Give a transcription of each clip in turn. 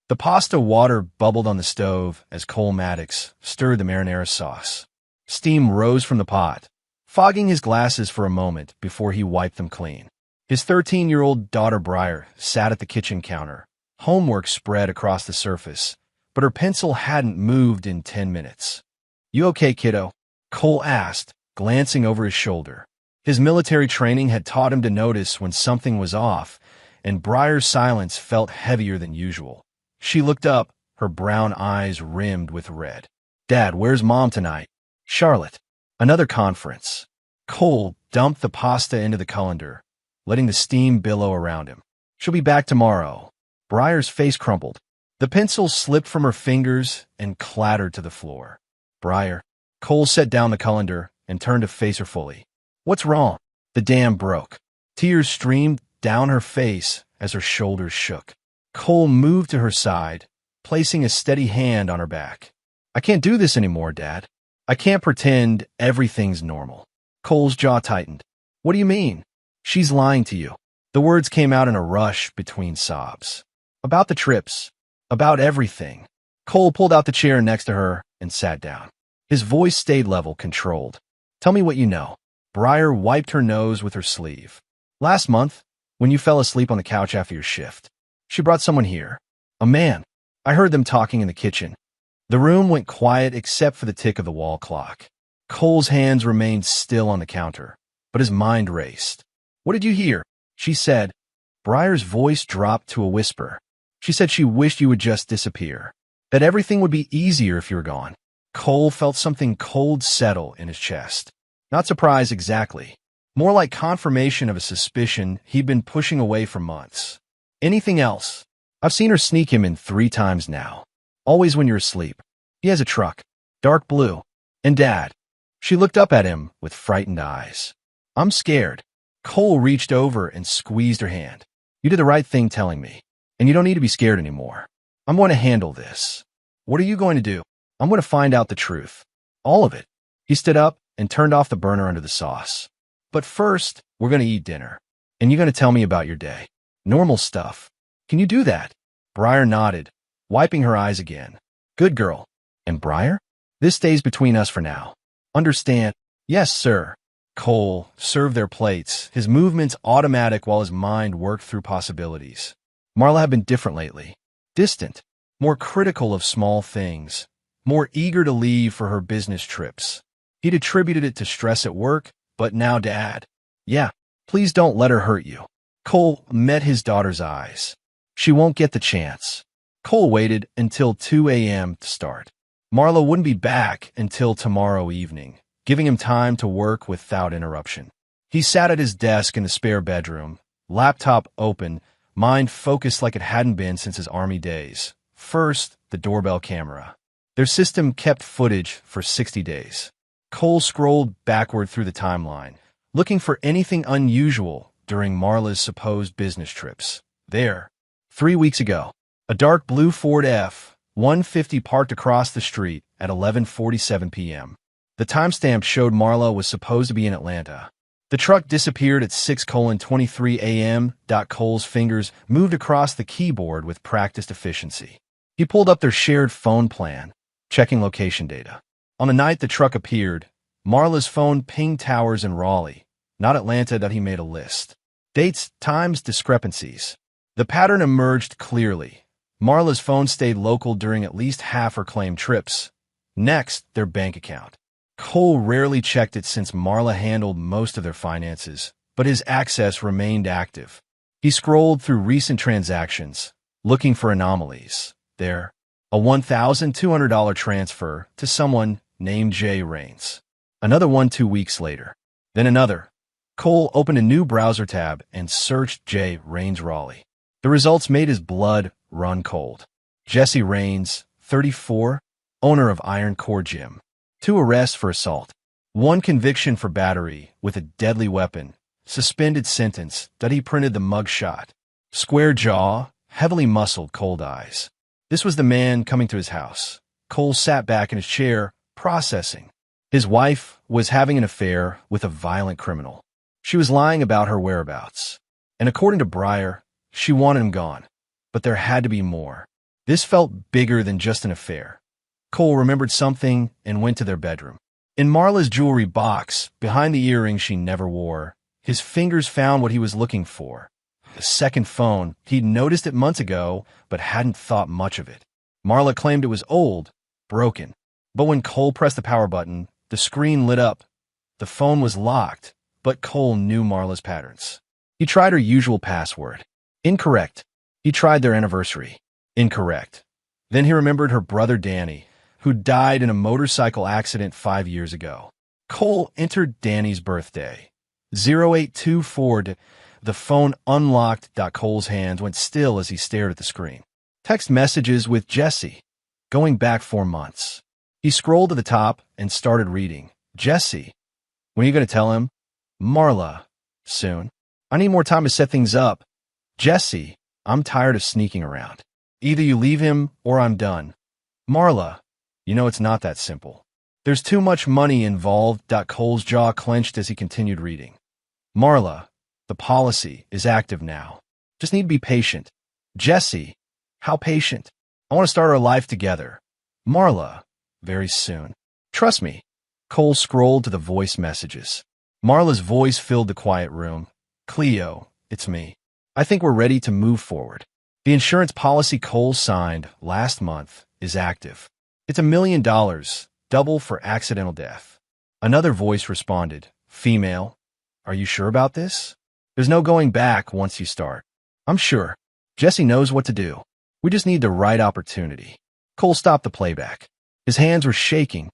The pasta water bubbled on the stove as Cole Maddox stirred the marinara sauce. Steam rose from the pot, fogging his glasses for a moment before he wiped them clean. His 13-year-old daughter Briar sat at the kitchen counter, homework spread across the surface, but her pencil hadn't moved in 10 minutes. "You okay, kiddo?" Cole asked, glancing over his shoulder. His military training had taught him to notice when something was off, and Briar's silence felt heavier than usual. She looked up, her brown eyes rimmed with red. "Dad, where's Mom tonight?" "Charlotte." "Another conference." Cole dumped the pasta into the colander, letting the steam billow around him. "She'll be back tomorrow." Briar's face crumpled. The pencil slipped from her fingers and clattered to the floor. "Briar." Cole set down the colander and turned to face her fully. "What's wrong?" The dam broke. Tears streamed down her face as her shoulders shook. Cole moved to her side, placing a steady hand on her back. "I can't do this anymore, Dad. I can't pretend everything's normal." Cole's jaw tightened. "What do you mean?" "She's lying to you." The words came out in a rush between sobs. "About the trips. About everything." Cole pulled out the chair next to her and sat down. His voice stayed level, controlled. "Tell me what you know." Briar wiped her nose with her sleeve. "Last month, when you fell asleep on the couch after your shift, she brought someone here. A man. I heard them talking in the kitchen." The room went quiet except for the tick of the wall clock. Cole's hands remained still on the counter, but his mind raced. "What did you hear?" she said. Briar's voice dropped to a whisper. "She said she wished you would just disappear, that everything would be easier if you were gone." Cole felt something cold settle in his chest. Not surprise exactly. More like confirmation of a suspicion he'd been pushing away for months. "Anything else?" "I've seen her sneak him in 3 times now. Always when you're asleep. He has a truck. Dark blue. And Dad." She looked up at him with frightened eyes. "I'm scared." Cole reached over and squeezed her hand. "You did the right thing telling me, and you don't need to be scared anymore. I'm going to handle this." "What are you going to do?" "I'm going to find out the truth. All of it." He stood up and turned off the burner under the sauce. "But first, we're going to eat dinner. And you're going to tell me about your day. Normal stuff. Can you do that?" Briar nodded, wiping her eyes again. "Good girl." "And Briar?" "This stays between us for now. Understand?" "Yes, sir." Cole served their plates, his movements automatic while his mind worked through possibilities. Marla had been different lately. Distant, more critical of small things, more eager to leave for her business trips. He'd attributed it to stress at work, but now Dad. "Yeah, please don't let her hurt you." Cole met his daughter's eyes. "She won't get the chance." Cole waited until 2 a.m. to start. Marla wouldn't be back until tomorrow evening, giving him time to work without interruption. He sat at his desk in the spare bedroom, laptop open, mind focused like it hadn't been since his Army days. First, the doorbell camera. Their system kept footage for 60 days. Cole scrolled backward through the timeline, looking for anything unusual during Marla's supposed business trips. There, 3 weeks ago, a dark blue Ford F-150 parked across the street at 11:47 p.m. The timestamp showed Marla was supposed to be in Atlanta. The truck disappeared at 6:23 a.m. Cole's fingers moved across the keyboard with practiced efficiency. He pulled up their shared phone plan, checking location data. On the night the truck appeared, Marla's phone pinged towers in Raleigh, not Atlanta. That he made a list. Dates, times, discrepancies. The pattern emerged clearly. Marla's phone stayed local during at least half her claimed trips. Next, their bank account. Cole rarely checked it since Marla handled most of their finances, but his access remained active. He scrolled through recent transactions, looking for anomalies. There, a $1,200 transfer to someone named Jay Rains. Another one 2 weeks later. Then another. Cole opened a new browser tab and searched Jay Rains Raleigh. The results made his blood run cold. Jesse Rains, 34, owner of Iron Core Gym. 2 arrests for assault. 1 conviction for battery with a deadly weapon. Suspended sentence that he printed the mugshot. Square jaw, heavily muscled, cold eyes. This was the man coming to his house. Cole sat back in his chair, processing. His wife was having an affair with a violent criminal. She was lying about her whereabouts. And according to Briar, she wanted him gone. But there had to be more. This felt bigger than just an affair. Cole remembered something and went to their bedroom. In Marla's jewelry box, behind the earring she never wore, his fingers found what he was looking for. The second phone. He'd noticed it months ago, but hadn't thought much of it. Marla claimed it was old, broken. But when Cole pressed the power button, the screen lit up. The phone was locked, but Cole knew Marla's patterns. He tried her usual password. Incorrect. He tried their anniversary. Incorrect. Then he remembered her brother Danny, who died in a motorcycle accident 5 years ago. Cole entered Danny's birthday. 0824. The phone unlocked. Cole's hands went still as he stared at the screen. Text messages with Jesse. Going back 4 months. He scrolled to the top and started reading. Jesse. When are you going to tell him? Marla. Soon. I need more time to set things up. Jesse. I'm tired of sneaking around. Either you leave him or I'm done. Marla. You know it's not that simple. There's too much money involved. Cole's jaw clenched as he continued reading. Marla. The policy is active now. Just need to be patient. Jesse. How patient? I want to start our life together. Marla. Very soon. Trust me. Cole scrolled to the voice messages. Marla's voice filled the quiet room. Cleo, it's me. I think we're ready to move forward. The insurance policy Cole signed last month is active. It's $1 million, double for accidental death. Another voice responded. Female. Are you sure about this? There's no going back once you start. I'm sure. Jesse knows what to do. We just need the right opportunity. Cole stopped the playback. His hands were shaking.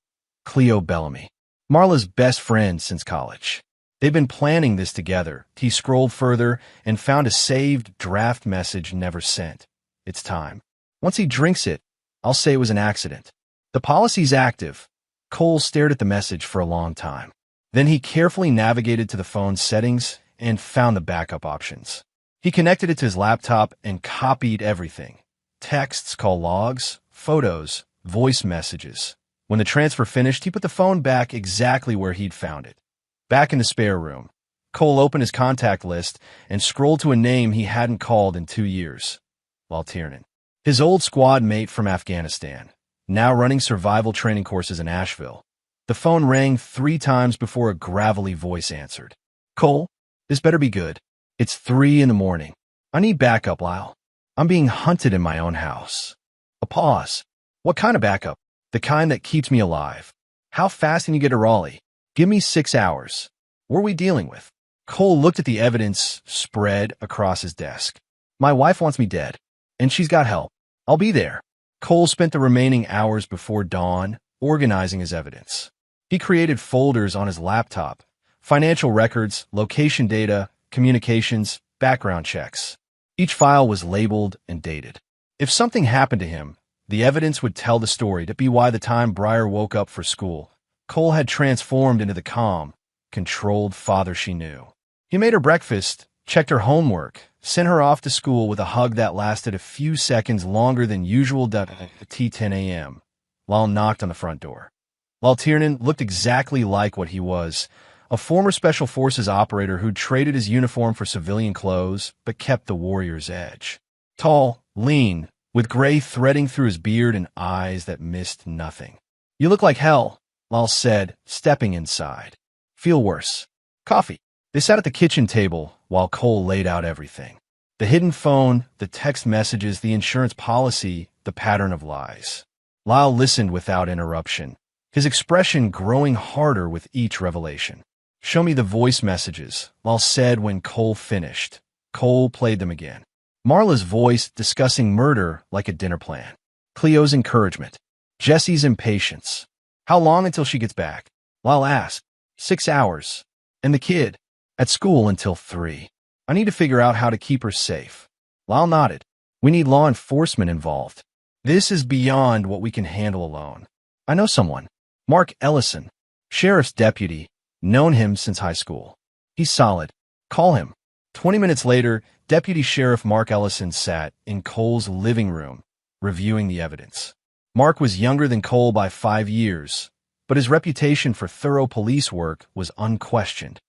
Cleo Bellamy. Marla's best friend since college. They've been planning this together. He scrolled further and found a saved draft message never sent. It's time. Once he drinks it, I'll say it was an accident. The policy's active. Cole stared at the message for a long time. Then he carefully navigated to the phone's settings and found the backup options. He connected it to his laptop and copied everything. Texts, call logs, photos, voice messages. When the transfer finished, he put the phone back exactly where he'd found it. Back in the spare room, Cole opened his contact list and scrolled to a name he hadn't called in 2 years. Lal Tiernan. His old squad mate from Afghanistan, now running survival training courses in Asheville. The phone rang 3 times before a gravelly voice answered. Cole, this better be good. It's 3 in the morning. I need backup, Lyle. I'm being hunted in my own house. A pause. What kind of backup? The kind that keeps me alive. How fast can you get to Raleigh? Give me 6 hours. What are we dealing with? Cole looked at the evidence spread across his desk. My wife wants me dead, and she's got help. I'll be there. Cole spent the remaining hours before dawn organizing his evidence. He created folders on his laptop, financial records, location data, communications, background checks. Each file was labeled and dated. If something happened to him, the evidence would tell the story to be why the time Breyer woke up for school. Cole had transformed into the calm, controlled father she knew. He made her breakfast, checked her homework, sent her off to school with a hug that lasted a few seconds longer than usual. At 10 a.m., Lal knocked on the front door. Lal Tiernan looked exactly like what he was, a former Special Forces operator who'd traded his uniform for civilian clothes but kept the warrior's edge. Tall, lean, with gray threading through his beard and eyes that missed nothing. You look like hell, Lal said, stepping inside. Feel worse. Coffee. They sat at the kitchen table while Cole laid out everything. The hidden phone, the text messages, the insurance policy, the pattern of lies. Lal listened without interruption, his expression growing harder with each revelation. Show me the voice messages, Lal said when Cole finished. Cole played them again. Marla's voice discussing murder like a dinner plan. Cleo's encouragement. Jesse's impatience. How long until she gets back? Lal asked. 6 hours. And the kid? At school until 3. I need to figure out how to keep her safe. Lal nodded. We need law enforcement involved. This is beyond what we can handle alone. I know someone. Mark Ellison. Sheriff's deputy. Known him since high school. He's solid. Call him. 20 minutes later, Deputy Sheriff Mark Ellison sat in Cole's living room, reviewing the evidence. Mark was younger than Cole by 5 years, but his reputation for thorough police work was unquestioned.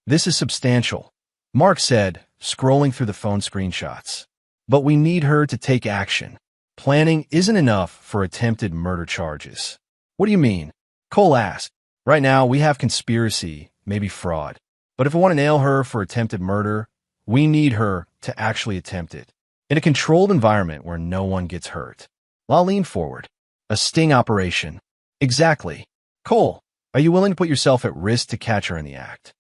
This is substantial, Mark said, scrolling through the phone screenshots. But we need her to take action. Planning isn't enough for attempted murder charges. What do you mean? Cole asked. Right now, we have conspiracy, maybe fraud. But if we want to nail her for attempted murder, we need her to actually attempt it. In a controlled environment where no one gets hurt. Lyle leaned forward. A sting operation. Exactly. Cole, are you willing to put yourself at risk to catch her in the act?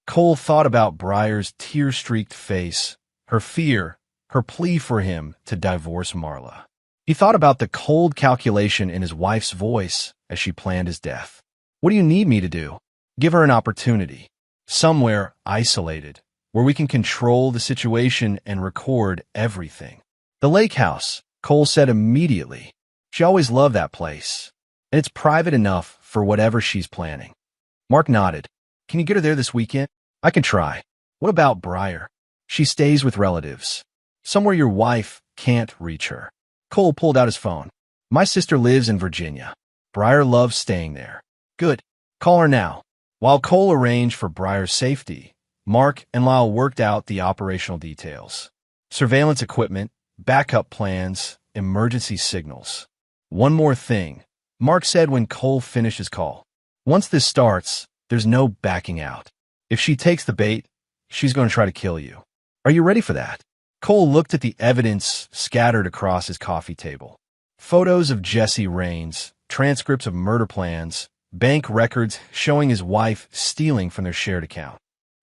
Cole thought about Briar's tear-streaked face, her fear, her plea for him to divorce Marla. He thought about the cold calculation in his wife's voice as she planned his death. What do you need me to do? Give her an opportunity. Somewhere isolated, where we can control the situation and record everything. The lake house, Cole said immediately. She always loved that place. And it's private enough for whatever she's planning. Mark nodded. Can you get her there this weekend? I can try. What about Briar? She stays with relatives. Somewhere your wife can't reach her. Cole pulled out his phone. My sister lives in Virginia. Briar loves staying there. Good. Call her now. While Cole arranged for Briar's safety, Mark and Lyle worked out the operational details. Surveillance equipment, backup plans, emergency signals. One more thing, Mark said when Cole finished his call. Once this starts, there's no backing out. If she takes the bait, she's going to try to kill you. Are you ready for that? Cole looked at the evidence scattered across his coffee table. Photos of Jesse Raines, transcripts of murder plans, bank records showing his wife stealing from their shared account.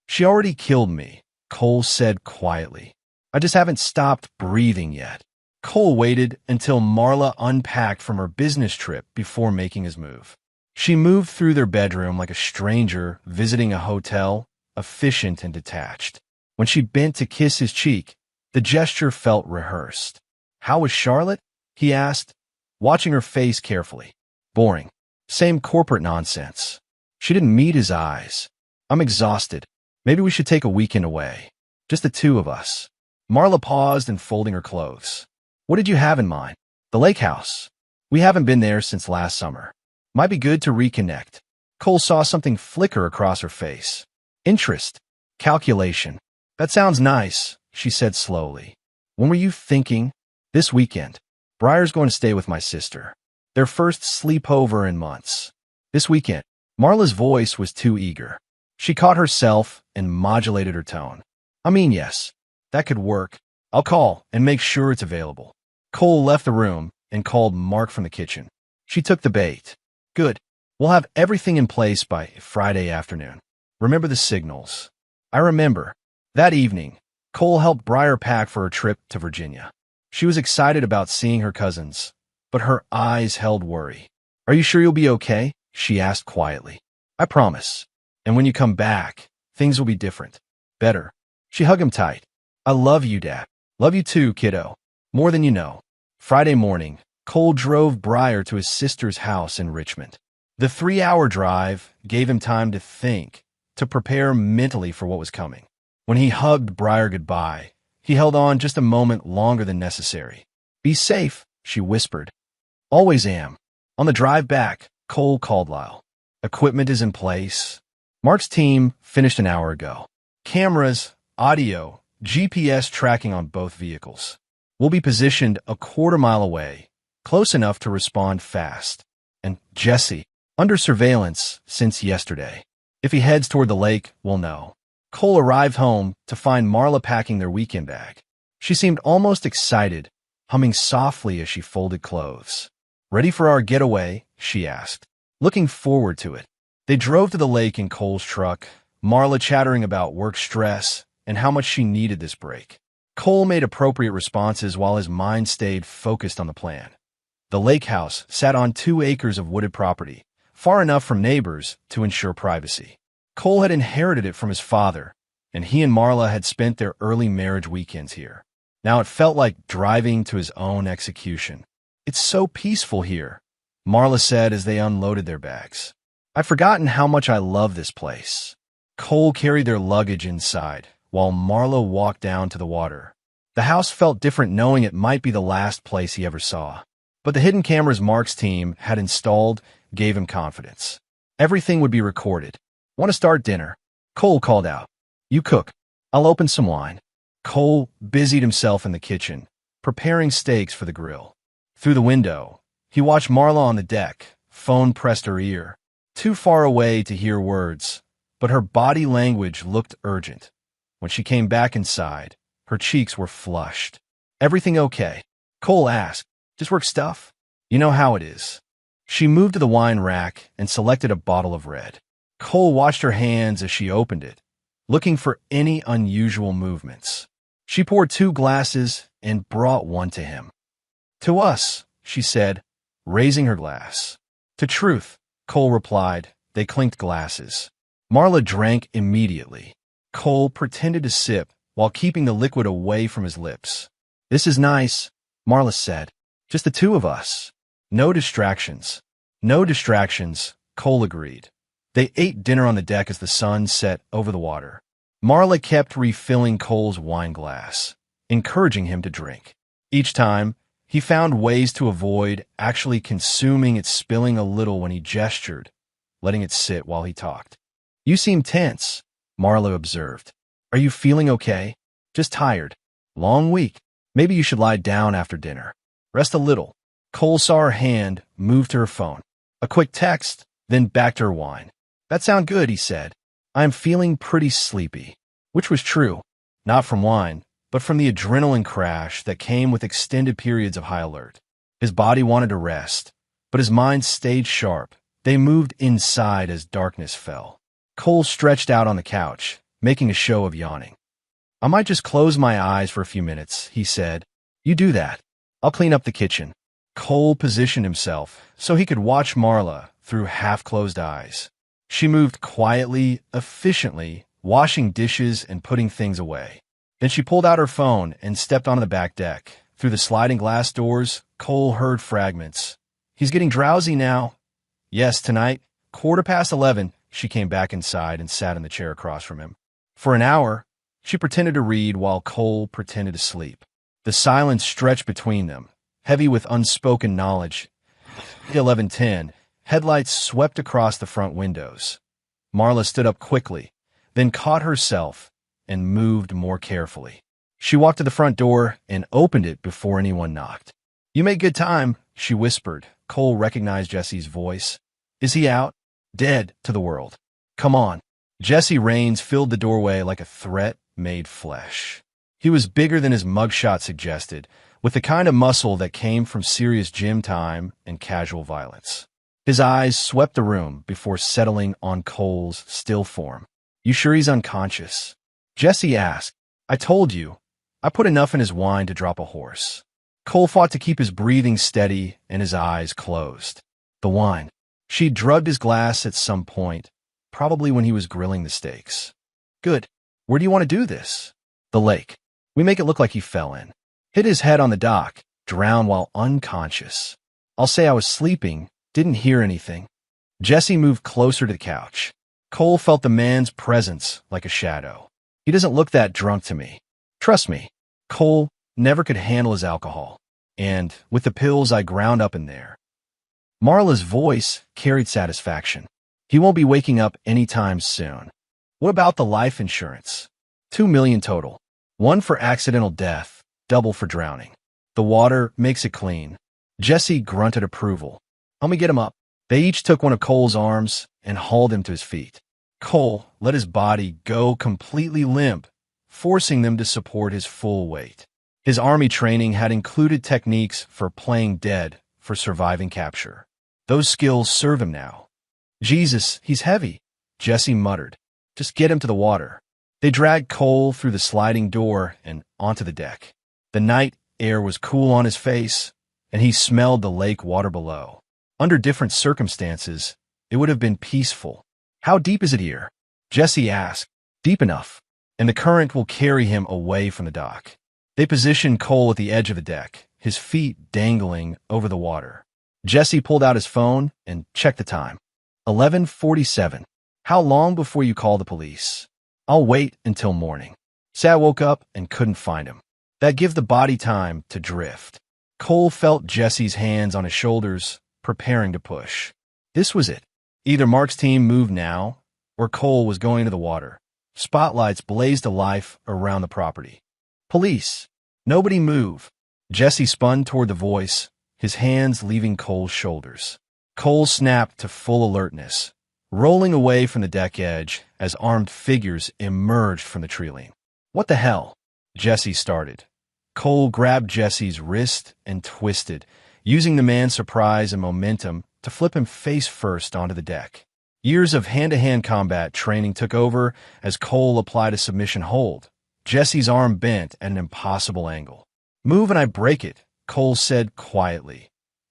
She already killed me, Cole said quietly. I just haven't stopped breathing yet. Cole waited until Marla unpacked from her business trip before making his move. She moved through their bedroom like a stranger visiting a hotel, efficient and detached. When she bent to kiss his cheek, the gesture felt rehearsed. How was Charlotte? He asked, watching her face carefully. Boring. Same corporate nonsense. She didn't meet his eyes. I'm exhausted. Maybe we should take a weekend away. Just the two of us. Marla paused in folding her clothes. What did you have in mind? The lake house. We haven't been there since last summer. Might be good to reconnect. Cole saw something flicker across her face. Interest. Calculation. That sounds nice, she said slowly. When were you thinking? This weekend. Briar's going to stay with my sister. Their first sleepover in months. This weekend. Marla's voice was too eager. She caught herself and modulated her tone. I mean, yes. That could work. I'll call and make sure it's available. Cole left the room and called Mark from the kitchen. She took the bait. Good. We'll have everything in place by Friday afternoon. Remember the signals. I remember. That evening, Cole helped Briar pack for her trip to Virginia. She was excited about seeing her cousins, but her eyes held worry. Are you sure you'll be okay? She asked quietly. I promise. And when you come back, things will be different. Better. She hugged him tight. I love you, Dad. Love you too, kiddo. More than you know. Friday morning, Cole drove Briar to his sister's house in Richmond. The 3-hour drive gave him time to think, to prepare mentally for what was coming. When he hugged Briar goodbye, he held on just a moment longer than necessary. Be safe, she whispered. Always am. On the drive back, Cole called Lyle. Equipment is in place. Mark's team finished an hour ago. Cameras, audio, GPS tracking on both vehicles. We'll be positioned a quarter-mile away, close enough to respond fast. And Jesse, under surveillance since yesterday. If he heads toward the lake, we'll know. Cole arrived home to find Marla packing their weekend bag. She seemed almost excited, humming softly as she folded clothes. Ready for our getaway? She asked, looking forward to it. They drove to the lake in Cole's truck, Marla chattering about work stress and how much she needed this break. Cole made appropriate responses while his mind stayed focused on the plan. The lake house sat on 2 acres of wooded property, far enough from neighbors to ensure privacy. Cole had inherited it from his father, and he and Marla had spent their early marriage weekends here. Now it felt like driving to his own execution. It's so peaceful here, Marla said as they unloaded their bags. I'd forgotten how much I love this place. Cole carried their luggage inside, while Marla walked down to the water. The house felt different knowing it might be the last place he ever saw. But the hidden cameras Mark's team had installed gave him confidence. Everything would be recorded. Want to start dinner? Cole called out. You cook. I'll open some wine. Cole busied himself in the kitchen, preparing steaks for the grill. Through the window, he watched Marla on the deck, phone pressed her ear. Too far away to hear words, but her body language looked urgent. When she came back inside, her cheeks were flushed. "Everything okay?" Cole asked. "Just work stuff? You know how it is." She moved to the wine rack and selected a bottle of red. Cole watched her hands as she opened it, looking for any unusual movements. She poured 2 glasses and brought one to him. "To us," she said, raising her glass. "To truth," Cole replied. They clinked glasses. Marla drank immediately. Cole pretended to sip while keeping the liquid away from his lips. "This is nice," Marla said. "Just the 2 of us. No distractions." "No distractions," Cole agreed. They ate dinner on the deck as the sun set over the water. Marla kept refilling Cole's wine glass, encouraging him to drink. Each time, he found ways to avoid actually consuming it, spilling a little when he gestured, letting it sit while he talked. "You seem tense," Marla observed. "Are you feeling okay?" "Just tired. Long week. Maybe you should lie down after dinner. Rest a little." Cole saw her hand move to her phone. A quick text, then back to her wine. "That sounds good," he said. "I am feeling pretty sleepy." Which was true, not from wine, but from the adrenaline crash that came with extended periods of high alert. His body wanted to rest, but his mind stayed sharp. They moved inside as darkness fell. Cole stretched out on the couch, making a show of yawning. "I might just close my eyes for a few minutes," he said. "You do that. I'll clean up the kitchen." Cole positioned himself so he could watch Marla through half-closed eyes. She moved quietly, efficiently, washing dishes and putting things away. Then she pulled out her phone and stepped onto the back deck. Through the sliding glass doors, Cole heard fragments. "He's getting drowsy now." "Yes, tonight, 11:15, she came back inside and sat in the chair across from him. For an hour, she pretended to read while Cole pretended to sleep. The silence stretched between them, heavy with unspoken knowledge. 11:10, headlights swept across the front windows. Marla stood up quickly, then caught herself and moved more carefully. She walked to the front door and opened it before anyone knocked. "You make good time," she whispered. Cole recognized Jesse's voice. "Is he out?" "Dead to the world." "Come on." Jesse Raines filled the doorway like a threat made flesh. He was bigger than his mugshot suggested, with the kind of muscle that came from serious gym time and casual violence. His eyes swept the room before settling on Cole's still form. "You sure he's unconscious?" Jesse asked. "I told you. I put enough in his wine to drop a horse." Cole fought to keep his breathing steady and his eyes closed. The wine. She'd drugged his glass at some point, probably when he was grilling the steaks. "Good. Where do you want to do this?" "The lake. We make it look like he fell in. Hit his head on the dock, drowned while unconscious. I'll say I was sleeping, didn't hear anything." Jesse moved closer to the couch. Cole felt the man's presence like a shadow. "He doesn't look that drunk to me. Trust me." Cole never could handle his alcohol, and with the pills I ground up in there. Marla's voice carried satisfaction. "He won't be waking up anytime soon." "What about the life insurance?" $2 million total. 1 for accidental death, double for drowning. The water makes it clean." Jesse grunted approval. "Help me get him up." They each took one of Cole's arms and hauled him to his feet. Cole let his body go completely limp, forcing them to support his full weight. His army training had included techniques for playing dead for surviving capture. Those skills serve him now. "Jesus, he's heavy," Jesse muttered. "Just get him to the water." They dragged Cole through the sliding door and onto the deck. The night air was cool on his face, and he smelled the lake water below. Under different circumstances, it would have been peaceful. "How deep is it here?" Jesse asked. "Deep enough, and the current will carry him away from the dock." They positioned Cole at the edge of the deck, his feet dangling over the water. Jesse pulled out his phone and checked the time. 11:47. "How long before you call the police?" "I'll wait until morning. Say I woke up and couldn't find him. That gives the body time to drift." Cole felt Jesse's hands on his shoulders, preparing to push. This was it. Either Mark's team moved now, or Cole was going to the water. Spotlights blazed to life around the property. "Police." "Nobody move." Jesse spun toward the voice, his hands leaving Cole's shoulders. Cole snapped to full alertness, rolling away from the deck edge as armed figures emerged from the tree. "What the hell?" Jesse started. Cole grabbed Jesse's wrist and twisted, using the man's surprise and momentum to flip him face first onto the deck. Years of hand-to-hand combat training took over as Cole applied a submission hold. Jesse's arm bent at an impossible angle. "Move and I break it," Cole said quietly.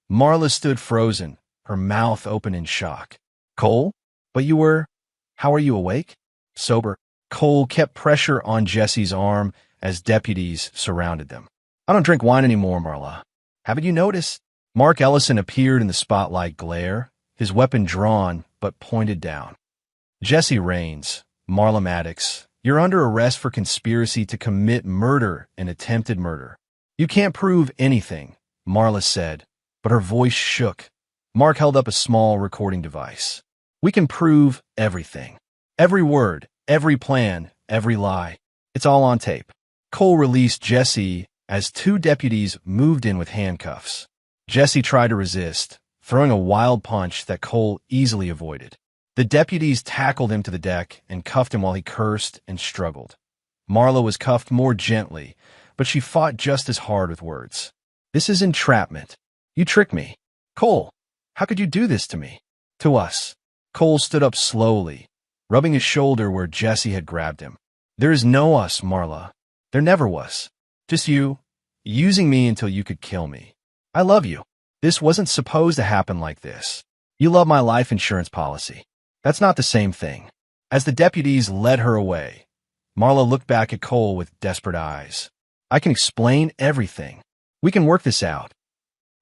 Marla stood frozen, her mouth open in shock. "Cole? But you were... How are you awake?" "Sober." Cole kept pressure on Jesse's arm as deputies surrounded them. "I don't drink wine anymore, Marla. Haven't you noticed?" Mark Ellison appeared in the spotlight glare, his weapon drawn but pointed down. "Jesse Raines, Marla Maddox, you're under arrest for conspiracy to commit murder and attempted murder." "You can't prove anything," Marla said, but her voice shook. Mark held up a small recording device. "We can prove everything. Every word, every plan, every lie. It's all on tape." Cole released Jesse as two deputies moved in with handcuffs. Jesse tried to resist, throwing a wild punch that Cole easily avoided. The deputies tackled him to the deck and cuffed him while he cursed and struggled. Marla was cuffed more gently, but she fought just as hard with words. "This is entrapment. You tricked me. Cole, how could you do this to me? To us?" Cole stood up slowly, rubbing his shoulder where Jesse had grabbed him. "There is no us, Marla. There never was. Just you, using me until you could kill me. I love you. This wasn't supposed to happen like this. You love my life insurance policy. That's not the same thing." As the deputies led her away, Marla looked back at Cole with desperate eyes. "I can explain everything. We can work this out."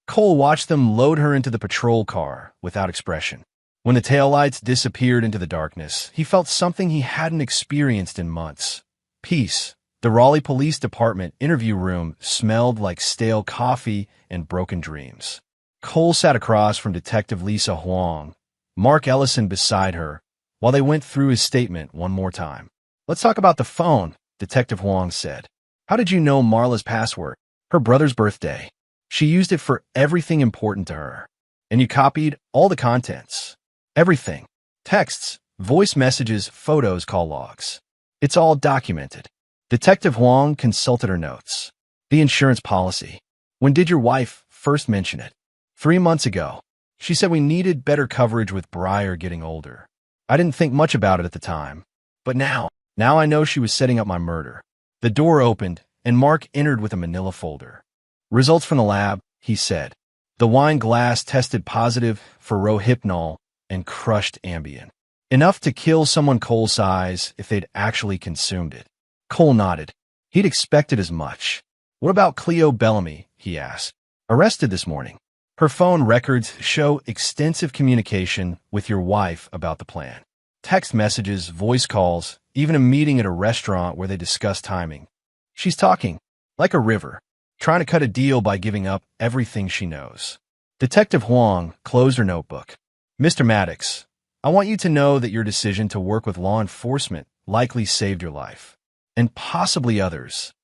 Cole watched them load her into the patrol car without expression. When the taillights disappeared into the darkness, he felt something he hadn't experienced in months. Peace. The Raleigh Police Department interview room smelled like stale coffee and broken dreams. Cole sat across from Detective Lisa Huang, Mark Ellison beside her, while they went through his statement one more time. "Let's talk about the phone," Detective Huang said. "How did you know Marla's password?" "Her brother's birthday. She used it for everything important to her. And you copied all the contents. Everything. Texts, voice messages, photos, call logs. It's all documented." Detective Huang consulted her notes. "The insurance policy. When did your wife first mention it?" 3 months ago. She said we needed better coverage with Breyer getting older. I didn't think much about it at the time. But now I know she was setting up my murder." The door opened, and Mark entered with a manila folder. "Results from the lab," he said. The wine glass tested positive for rohypnol and crushed Ambien. Enough to kill someone Cole's size if they'd actually consumed it. Cole nodded. He'd expected as much. "What about Cleo Bellamy?" he asked. "Arrested this morning. Her phone records show extensive communication with your wife about the plan. Text messages, voice calls, even a meeting at a restaurant where they discussed timing. She's talking, like a river, trying to cut a deal by giving up everything she knows." Detective Huang closed her notebook. "Mr. Maddox, I want you to know that your decision to work with law enforcement likely saved your life. And possibly others.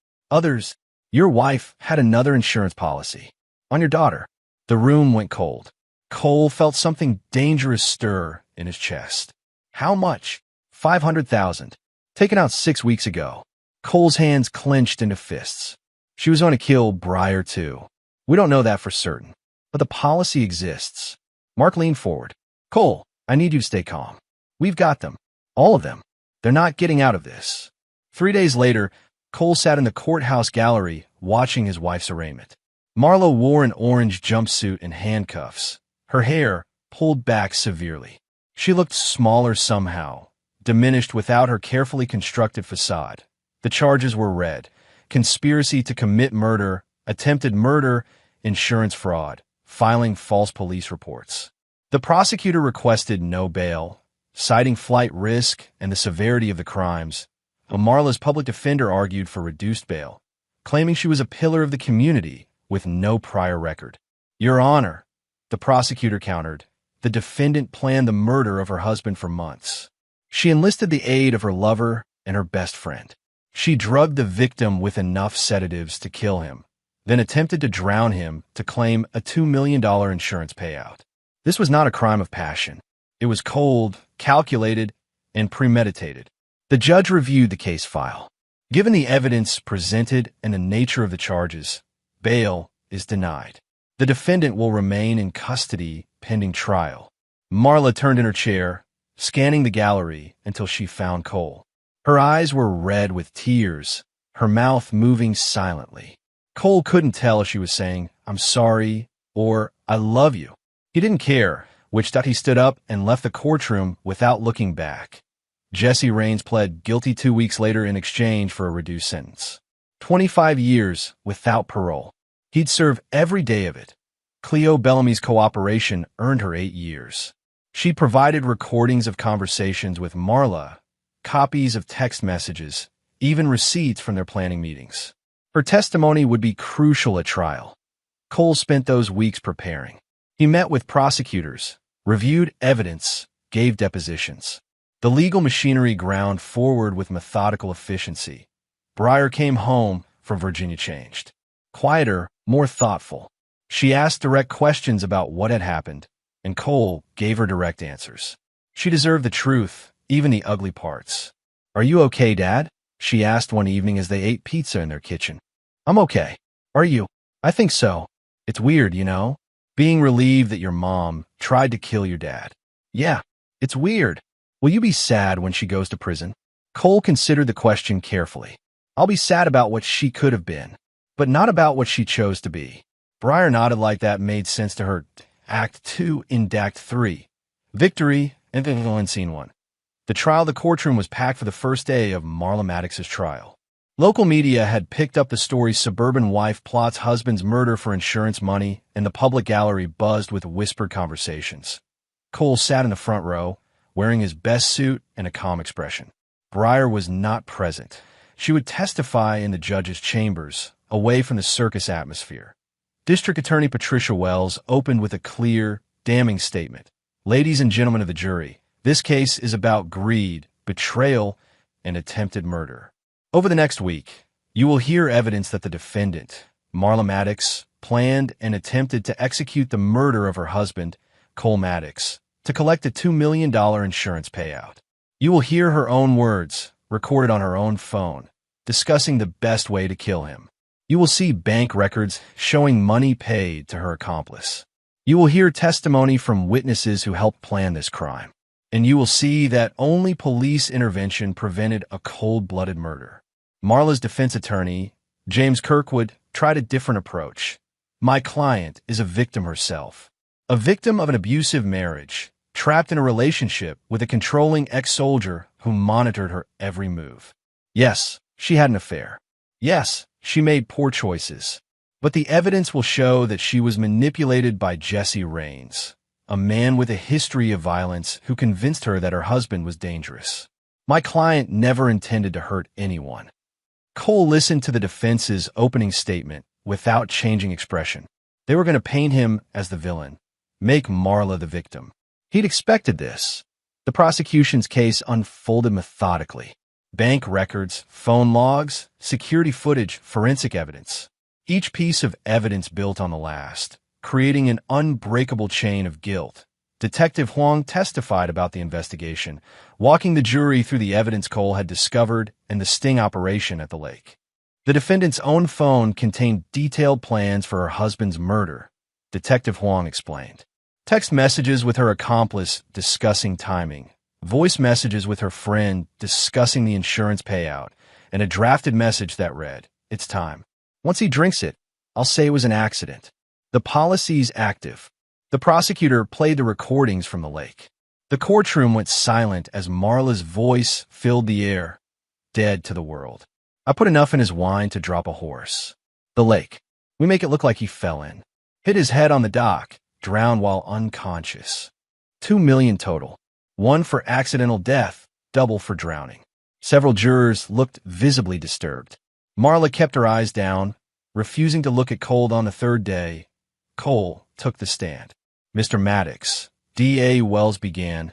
Your wife had another insurance policy. On your daughter." The room went cold. Cole felt something dangerous stir in his chest. "How much?" $500,000. Taken out 6 weeks ago. Cole's hands clenched into fists. "She was going to kill Breyer, too. We don't know that for certain. But the policy exists." Mark leaned forward. "Cole, I need you to stay calm. We've got them. All of them. They're not getting out of this." 3 days later, Cole sat in the courthouse gallery watching his wife's arraignment. Marla wore an orange jumpsuit and handcuffs, her hair pulled back severely. She looked smaller somehow, diminished without her carefully constructed facade. The charges were read: conspiracy to commit murder, attempted murder, insurance fraud, filing false police reports. The prosecutor requested no bail, citing flight risk and the severity of the crimes. Marla's public defender argued for reduced bail, claiming she was a pillar of the community with no prior record. "Your Honor," the prosecutor countered, "the defendant planned the murder of her husband for months. She enlisted the aid of her lover and her best friend. She drugged the victim with enough sedatives to kill him, then attempted to drown him to claim a $2 million insurance payout. This was not a crime of passion. It was cold, calculated, and premeditated. The judge reviewed the case file. Given the evidence presented and the nature of the charges, bail is denied. The defendant will remain in custody pending trial. Marla turned in her chair, scanning the gallery until she found Cole. Her eyes were red with tears, her mouth moving silently. Cole couldn't tell if she was saying, "I'm sorry," or "I love you." He didn't care, which he stood up and left the courtroom without looking back. Jesse Raines pled guilty 2 weeks later in exchange for a reduced sentence. 25 years without parole. He'd serve every day of it. Cleo Bellamy's cooperation earned her 8 years. She provided recordings of conversations with Marla, copies of text messages, even receipts from their planning meetings. Her testimony would be crucial at trial. Cole spent those weeks preparing. He met with prosecutors, reviewed evidence, gave depositions. The legal machinery ground forward with methodical efficiency. Breyer came home from Virginia changed. Quieter, more thoughtful. She asked direct questions about what had happened, and Cole gave her direct answers. She deserved the truth, even the ugly parts. "Are you okay, Dad?" she asked one evening as they ate pizza in their kitchen. "I'm okay. Are you?" "I think so. It's weird, you know? Being relieved that your mom tried to kill your dad." "Yeah, it's weird. Will you be sad when she goes to prison?" Cole considered the question carefully. "I'll be sad about what she could have been, but not about what she chose to be." Breyer nodded like that made sense to her. Act 2 in Act 3. Victory and in Scene 1. The trial, the courtroom was packed for the first day of Marla Maddox's trial. Local media had picked up the story suburban wife plots husband's murder for insurance money, and the public gallery buzzed with whispered conversations. Cole sat in the front row, wearing his best suit and a calm expression. Breyer was not present. She would testify in the judge's chambers, away from the circus atmosphere. District Attorney Patricia Wells opened with a clear, damning statement. "Ladies and gentlemen of the jury, this case is about greed, betrayal, and attempted murder. Over the next week, you will hear evidence that the defendant, Marla Maddox, planned and attempted to execute the murder of her husband, Cole Maddox, to collect a $2 million insurance payout. You will hear her own words, recorded on her own phone, discussing the best way to kill him. You will see bank records showing money paid to her accomplice. You will hear testimony from witnesses who helped plan this crime. And you will see that only police intervention prevented a cold-blooded murder." Marla's defense attorney, James Kirkwood, tried a different approach. "My client is a victim herself. A victim of an abusive marriage, trapped in a relationship with a controlling ex-soldier who monitored her every move. Yes, she had an affair. Yes, she made poor choices. But the evidence will show that she was manipulated by Jesse Raines, a man with a history of violence who convinced her that her husband was dangerous. My client never intended to hurt anyone." Cole listened to the defense's opening statement without changing expression. They were going to paint him as the villain, make Marla the victim. He'd expected this. The prosecution's case unfolded methodically. Bank records, phone logs, security footage, forensic evidence. Each piece of evidence built on the last, creating an unbreakable chain of guilt. Detective Huang testified about the investigation, walking the jury through the evidence Cole had discovered and the sting operation at the lake. The defendant's own phone contained detailed plans for her husband's murder, Detective Huang explained. Text messages with her accomplice discussing timing, voice messages with her friend discussing the insurance payout, and a drafted message that read, "It's time. Once he drinks it, I'll say it was an accident." The policy's active. The prosecutor played the recordings from the lake. The courtroom went silent as Marla's voice filled the air, dead to the world. "I put enough in his wine to drop a horse." The lake. "We make it look like he fell in. Hit his head on the dock, drowned while unconscious. $2 million total. 1 for accidental death, double for drowning." Several jurors looked visibly disturbed. Marla kept her eyes down, refusing to look at Cole on the third day. Cole took the stand. "Mr. Maddox," D.A. Wells began,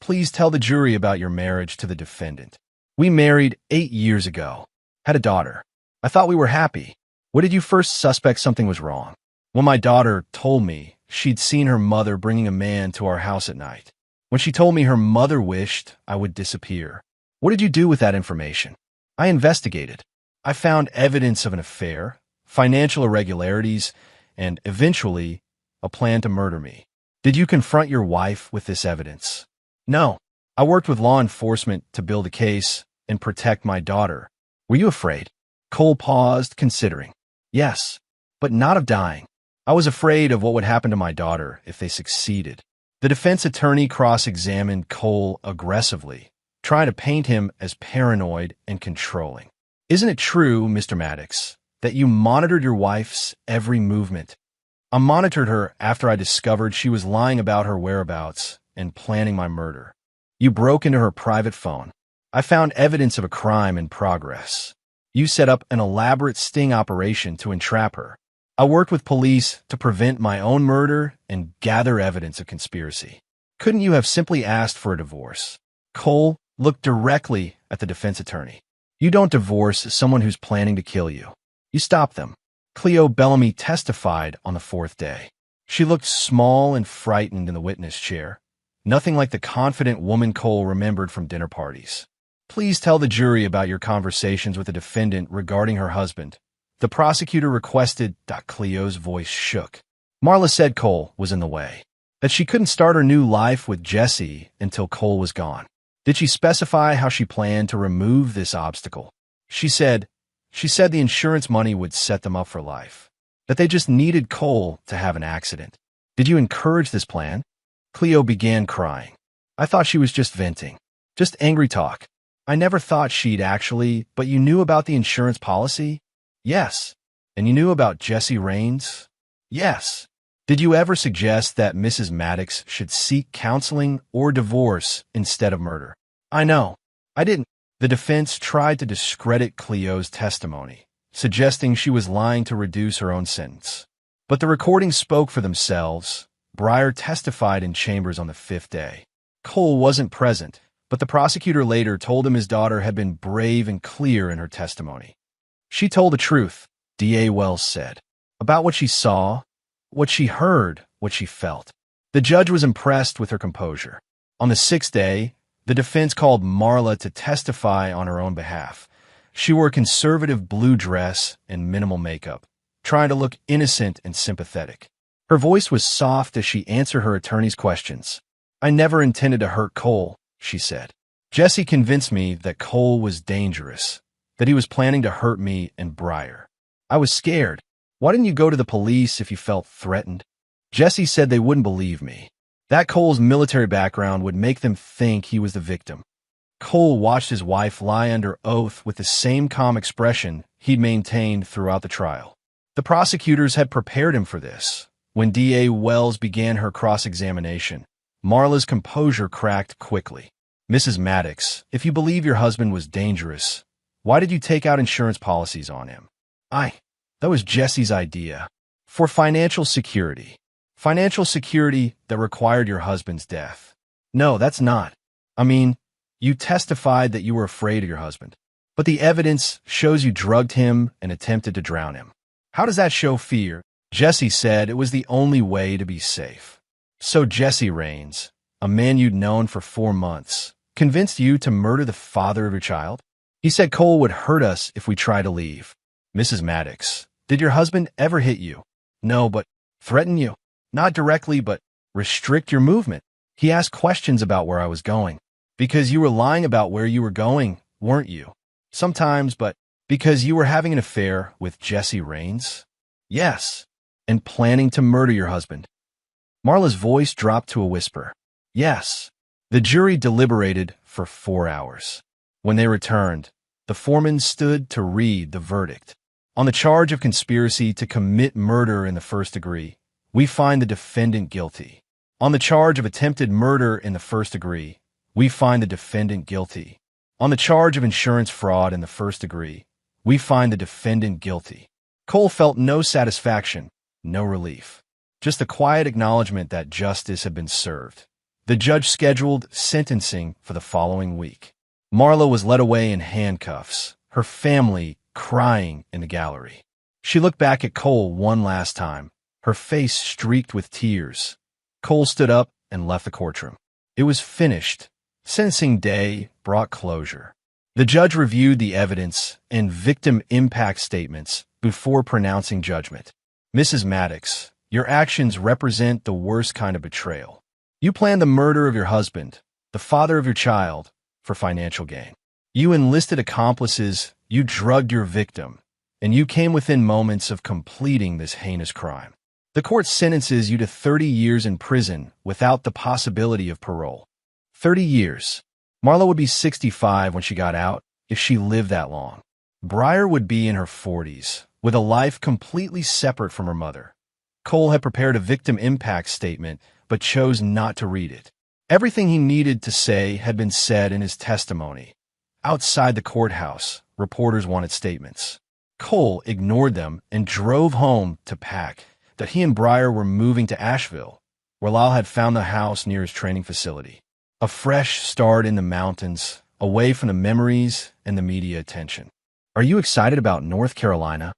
"please tell the jury about your marriage to the defendant. We married 8 years ago. Had a daughter. I thought we were happy. What did you first suspect something was wrong? When my daughter told me she'd seen her mother bringing a man to our house at night. When she told me her mother wished I would disappear. What did you do with that information? I investigated. I found evidence of an affair, financial irregularities, and eventually, a plan to murder me. Did you confront your wife with this evidence? No. I worked with law enforcement to build a case and protect my daughter. Were you afraid? Cole paused, considering. Yes, but not of dying. I was afraid of what would happen to my daughter if they succeeded. The defense attorney cross-examined Cole aggressively, trying to paint him as paranoid and controlling. Isn't it true, Mr. Maddox, that you monitored your wife's every movement? I monitored her after I discovered she was lying about her whereabouts and planning my murder. You broke into her private phone. I found evidence of a crime in progress. You set up an elaborate sting operation to entrap her. I worked with police to prevent my own murder and gather evidence of conspiracy. Couldn't you have simply asked for a divorce? Cole looked directly at the defense attorney. You don't divorce someone who's planning to kill you. You stop them. Cleo Bellamy testified on the fourth day. She looked small and frightened in the witness chair, nothing like the confident woman Cole remembered from dinner parties. Please tell the jury about your conversations with the defendant regarding her husband. The prosecutor requested. Cleo's voice shook. Marla said Cole was in the way, that she couldn't start her new life with Jesse until Cole was gone. Did she specify how she planned to remove this obstacle? She said the insurance money would set them up for life, that they just needed Cole to have an accident. Did you encourage this plan? Cleo began crying. I thought she was just venting, just angry talk. I never thought she'd actually, but you knew about the insurance policy? Yes. And you knew about Jesse Raines? Yes. Did you ever suggest that Mrs. Maddox should seek counseling or divorce instead of murder? I know. I didn't. The defense tried to discredit Cleo's testimony, suggesting she was lying to reduce her own sentence. But the recordings spoke for themselves. Breyer testified in chambers on the fifth day. Cole wasn't present, but the prosecutor later told him his daughter had been brave and clear in her testimony. She told the truth, D.A. Wells said, about what she saw, what she heard, what she felt. The judge was impressed with her composure. On the sixth day, the defense called Marla to testify on her own behalf. She wore a conservative blue dress and minimal makeup, trying to look innocent and sympathetic. Her voice was soft as she answered her attorney's questions. I never intended to hurt Cole, she said. Jesse convinced me that Cole was dangerous, that he was planning to hurt me and Breyer. I was scared. Why didn't you go to the police if you felt threatened? Jesse said they wouldn't believe me. That Cole's military background would make them think he was the victim. Cole watched his wife lie under oath with the same calm expression he'd maintained throughout the trial. The prosecutors had prepared him for this. When D.A. Wells began her cross-examination, Marla's composure cracked quickly. Mrs. Maddox, if you believe your husband was dangerous, why did you take out insurance policies on him? That was Jesse's idea. For financial security. Financial security that required your husband's death. No, that's not. I mean, you testified that you were afraid of your husband, but the evidence shows you drugged him and attempted to drown him. How does that show fear? Jesse said it was the only way to be safe. So Jesse Raines, a man you'd known for 4 months, convinced you to murder the father of your child? He said Cole would hurt us if we tried to leave. Mrs. Maddox, did your husband ever hit you? No, but threaten you? Not directly, but restrict your movement. He asked questions about where I was going. Because you were lying about where you were going, weren't you? Sometimes, but because you were having an affair with Jesse Raines? Yes. And planning to murder your husband. Marla's voice dropped to a whisper. Yes. The jury deliberated for 4 hours. When they returned, the foreman stood to read the verdict. On the charge of conspiracy to commit murder in the first degree, we find the defendant guilty. On the charge of attempted murder in the first degree, we find the defendant guilty. On the charge of insurance fraud in the first degree, we find the defendant guilty. Cole felt no satisfaction, no relief. Just a quiet acknowledgement that justice had been served. The judge scheduled sentencing for the following week. Marla was led away in handcuffs, her family crying in the gallery. She looked back at Cole one last time, her face streaked with tears. Cole stood up and left the courtroom. It was finished. Sentencing day brought closure. The judge reviewed the evidence and victim impact statements before pronouncing judgment. Mrs. Maddox, your actions represent the worst kind of betrayal. You planned the murder of your husband, the father of your child, for financial gain. You enlisted accomplices, you drugged your victim, and you came within moments of completing this heinous crime. The court sentences you to 30 years in prison without the possibility of parole. 30 years. Marla would be 65 when she got out, if she lived that long. Briar would be in her 40s, with a life completely separate from her mother. Cole had prepared a victim impact statement, but chose not to read it. Everything he needed to say had been said in his testimony. Outside the courthouse, reporters wanted statements. Cole ignored them and drove home to pack that he and Briar were moving to Asheville, where Lyle had found the house near his training facility. A fresh start in the mountains, away from the memories and the media attention. Are you excited about North Carolina?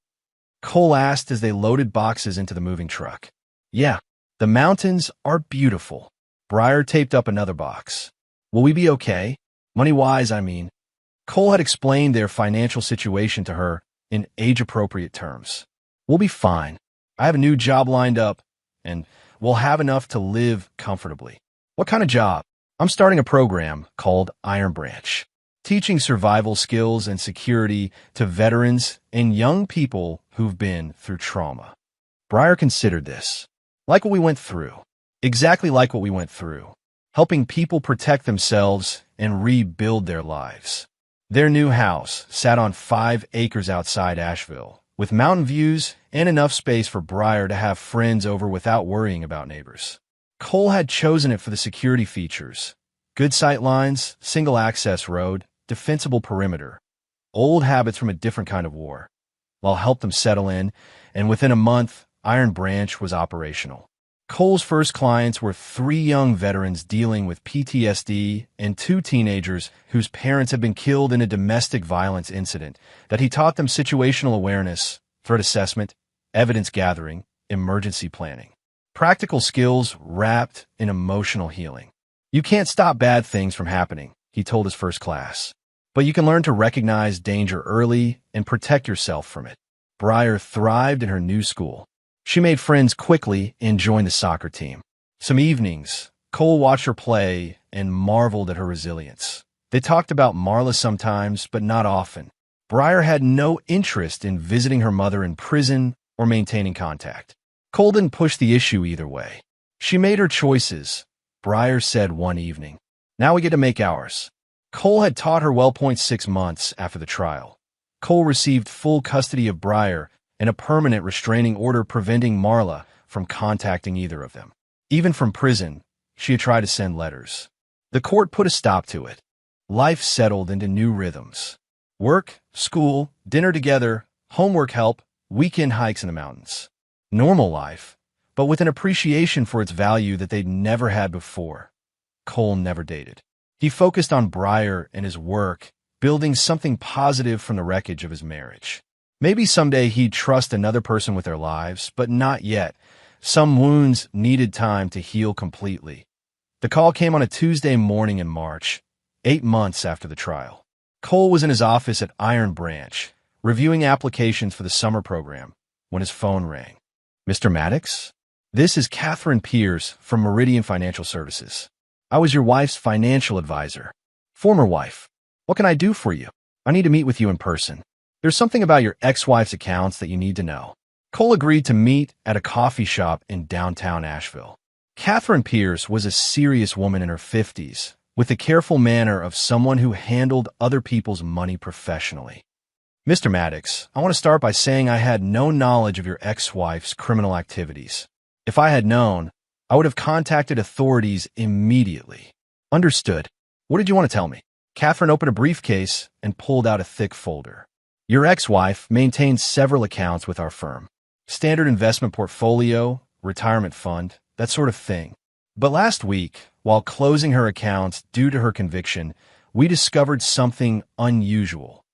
Cole asked as they loaded boxes into the moving truck. Yeah, the mountains are beautiful. Briar taped up another box. Will we be okay? Money-wise, I mean. Cole had explained their financial situation to her in age-appropriate terms. We'll be fine. I have a new job lined up, and we'll have enough to live comfortably. What kind of job? I'm starting a program called Iron Branch, teaching survival skills and security to veterans and young people who've been through trauma. Briar considered this. Like what we went through. Exactly like what we went through. Helping people protect themselves and rebuild their lives. Their new house sat on 5 acres outside Asheville, with mountain views and enough space for Briar to have friends over without worrying about neighbors. Cole had chosen it for the security features. Good sight lines, single access road, defensible perimeter. Old habits from a different kind of war. Lyle helped them settle in, and within a month, Iron Branch was operational. Cole's first clients were 3 young veterans dealing with PTSD and 2 teenagers whose parents had been killed in a domestic violence incident that he taught them situational awareness, threat assessment, evidence gathering, emergency planning. Practical skills wrapped in emotional healing. You can't stop bad things from happening, he told his first class. But you can learn to recognize danger early and protect yourself from it. Briar thrived in her new school. She made friends quickly and joined the soccer team. Some evenings, Cole watched her play and marveled at her resilience. They talked about Marla sometimes, but not often. Briar had no interest in visiting her mother in prison or maintaining contact. Cole didn't push the issue either way. She made her choices, Briar said one evening. Now we get to make ours. Cole had taught her well. 6 months after the trial. Cole received full custody of Briar and a permanent restraining order preventing Marla from contacting either of them. Even from prison, she had tried to send letters. The court put a stop to it. Life settled into new rhythms. Work, school, dinner together, homework help, weekend hikes in the mountains. Normal life, but with an appreciation for its value that they'd never had before. Cole never dated. He focused on Briar and his work, building something positive from the wreckage of his marriage. Maybe someday he'd trust another person with their lives, but not yet. Some wounds needed time to heal completely. The call came on a Tuesday morning in March, 8 months after the trial. Cole was in his office at Iron Branch, reviewing applications for the summer program, when his phone rang. Mr. Maddox? This is Catherine Pierce from Meridian Financial Services. I was your wife's financial advisor. Former wife. What can I do for you? I need to meet with you in person. There's something about your ex-wife's accounts that you need to know. Cole agreed to meet at a coffee shop in downtown Asheville. Catherine Pierce was a serious woman in her 50s, with the careful manner of someone who handled other people's money professionally. Mr. Maddox, I want to start by saying I had no knowledge of your ex-wife's criminal activities. If I had known, I would have contacted authorities immediately. Understood. What did you want to tell me? Catherine opened a briefcase and pulled out a thick folder. Your ex-wife maintains several accounts with our firm. Standard investment portfolio, retirement fund, that sort of thing. But last week, while closing her accounts due to her conviction, we discovered something unusual.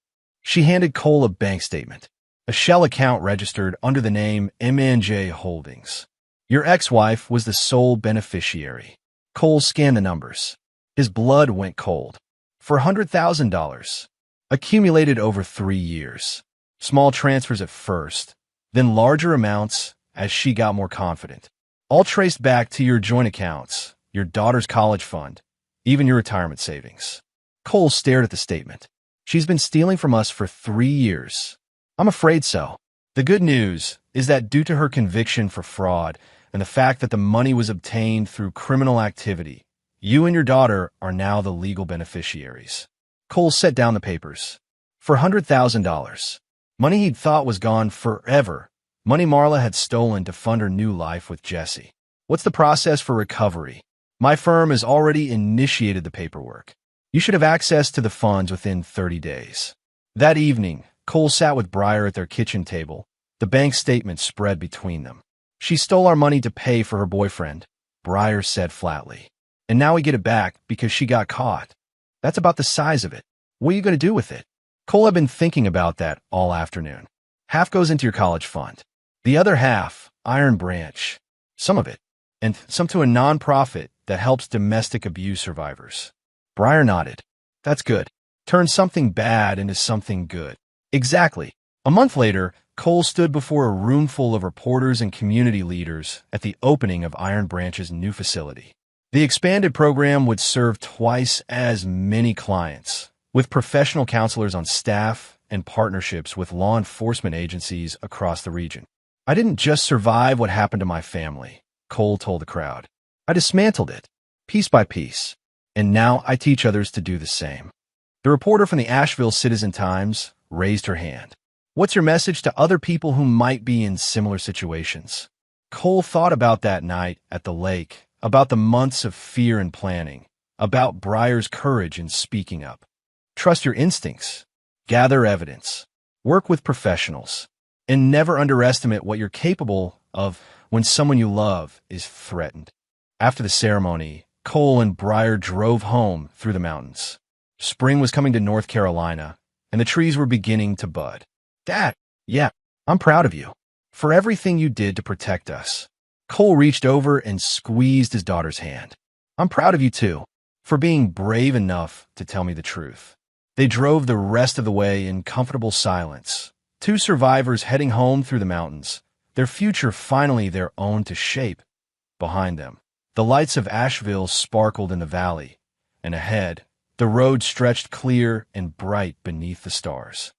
She handed Cole a bank statement. A shell account registered under the name M&J Holdings. Your ex-wife was the sole beneficiary. Cole scanned the numbers. His blood went cold. $400,000. Accumulated over 3 years. Small transfers at first, then larger amounts as she got more confident. All traced back to your joint accounts, your daughter's college fund, even your retirement savings. Cole stared at the statement. She's been stealing from us for 3 years. I'm afraid so. The good news is that due to her conviction for fraud and the fact that the money was obtained through criminal activity, you and your daughter are now the legal beneficiaries. Cole set down the papers. $400,000. Money he'd thought was gone forever. Money Marla had stolen to fund her new life with Jesse. What's the process for recovery? My firm has already initiated the paperwork. You should have access to the funds within 30 days. That evening, Cole sat with Briar at their kitchen table. The bank statement spread between them. She stole our money to pay for her boyfriend, Briar said flatly. And now we get it back because she got caught. That's about the size of it. What are you going to do with it? Cole had been thinking about that all afternoon. Half goes into your college fund. The other half, Iron Branch. Some of it. And some to a nonprofit that helps domestic abuse survivors. Briar nodded. That's good. Turn something bad into something good. Exactly. A month later, Cole stood before a room full of reporters and community leaders at the opening of Iron Branch's new facility. The expanded program would serve twice as many clients, with professional counselors on staff and partnerships with law enforcement agencies across the region. I didn't just survive what happened to my family, Cole told the crowd. I dismantled it, piece by piece, and now I teach others to do the same. The reporter from the Asheville Citizen-Times raised her hand. What's your message to other people who might be in similar situations? Cole thought about that night at the lake, about the months of fear and planning, about Briar's courage in speaking up. Trust your instincts. Gather evidence. Work with professionals. And never underestimate what you're capable of when someone you love is threatened. After the ceremony, Cole and Briar drove home through the mountains. Spring was coming to North Carolina, and the trees were beginning to bud. Dad, yeah, I'm proud of you. For everything you did to protect us. Cole reached over and squeezed his daughter's hand. I'm proud of you too, for being brave enough to tell me the truth. They drove the rest of the way in comfortable silence. Two survivors heading home through the mountains, their future finally their own to shape. Behind them, the lights of Asheville sparkled in the valley, and ahead, the road stretched clear and bright beneath the stars.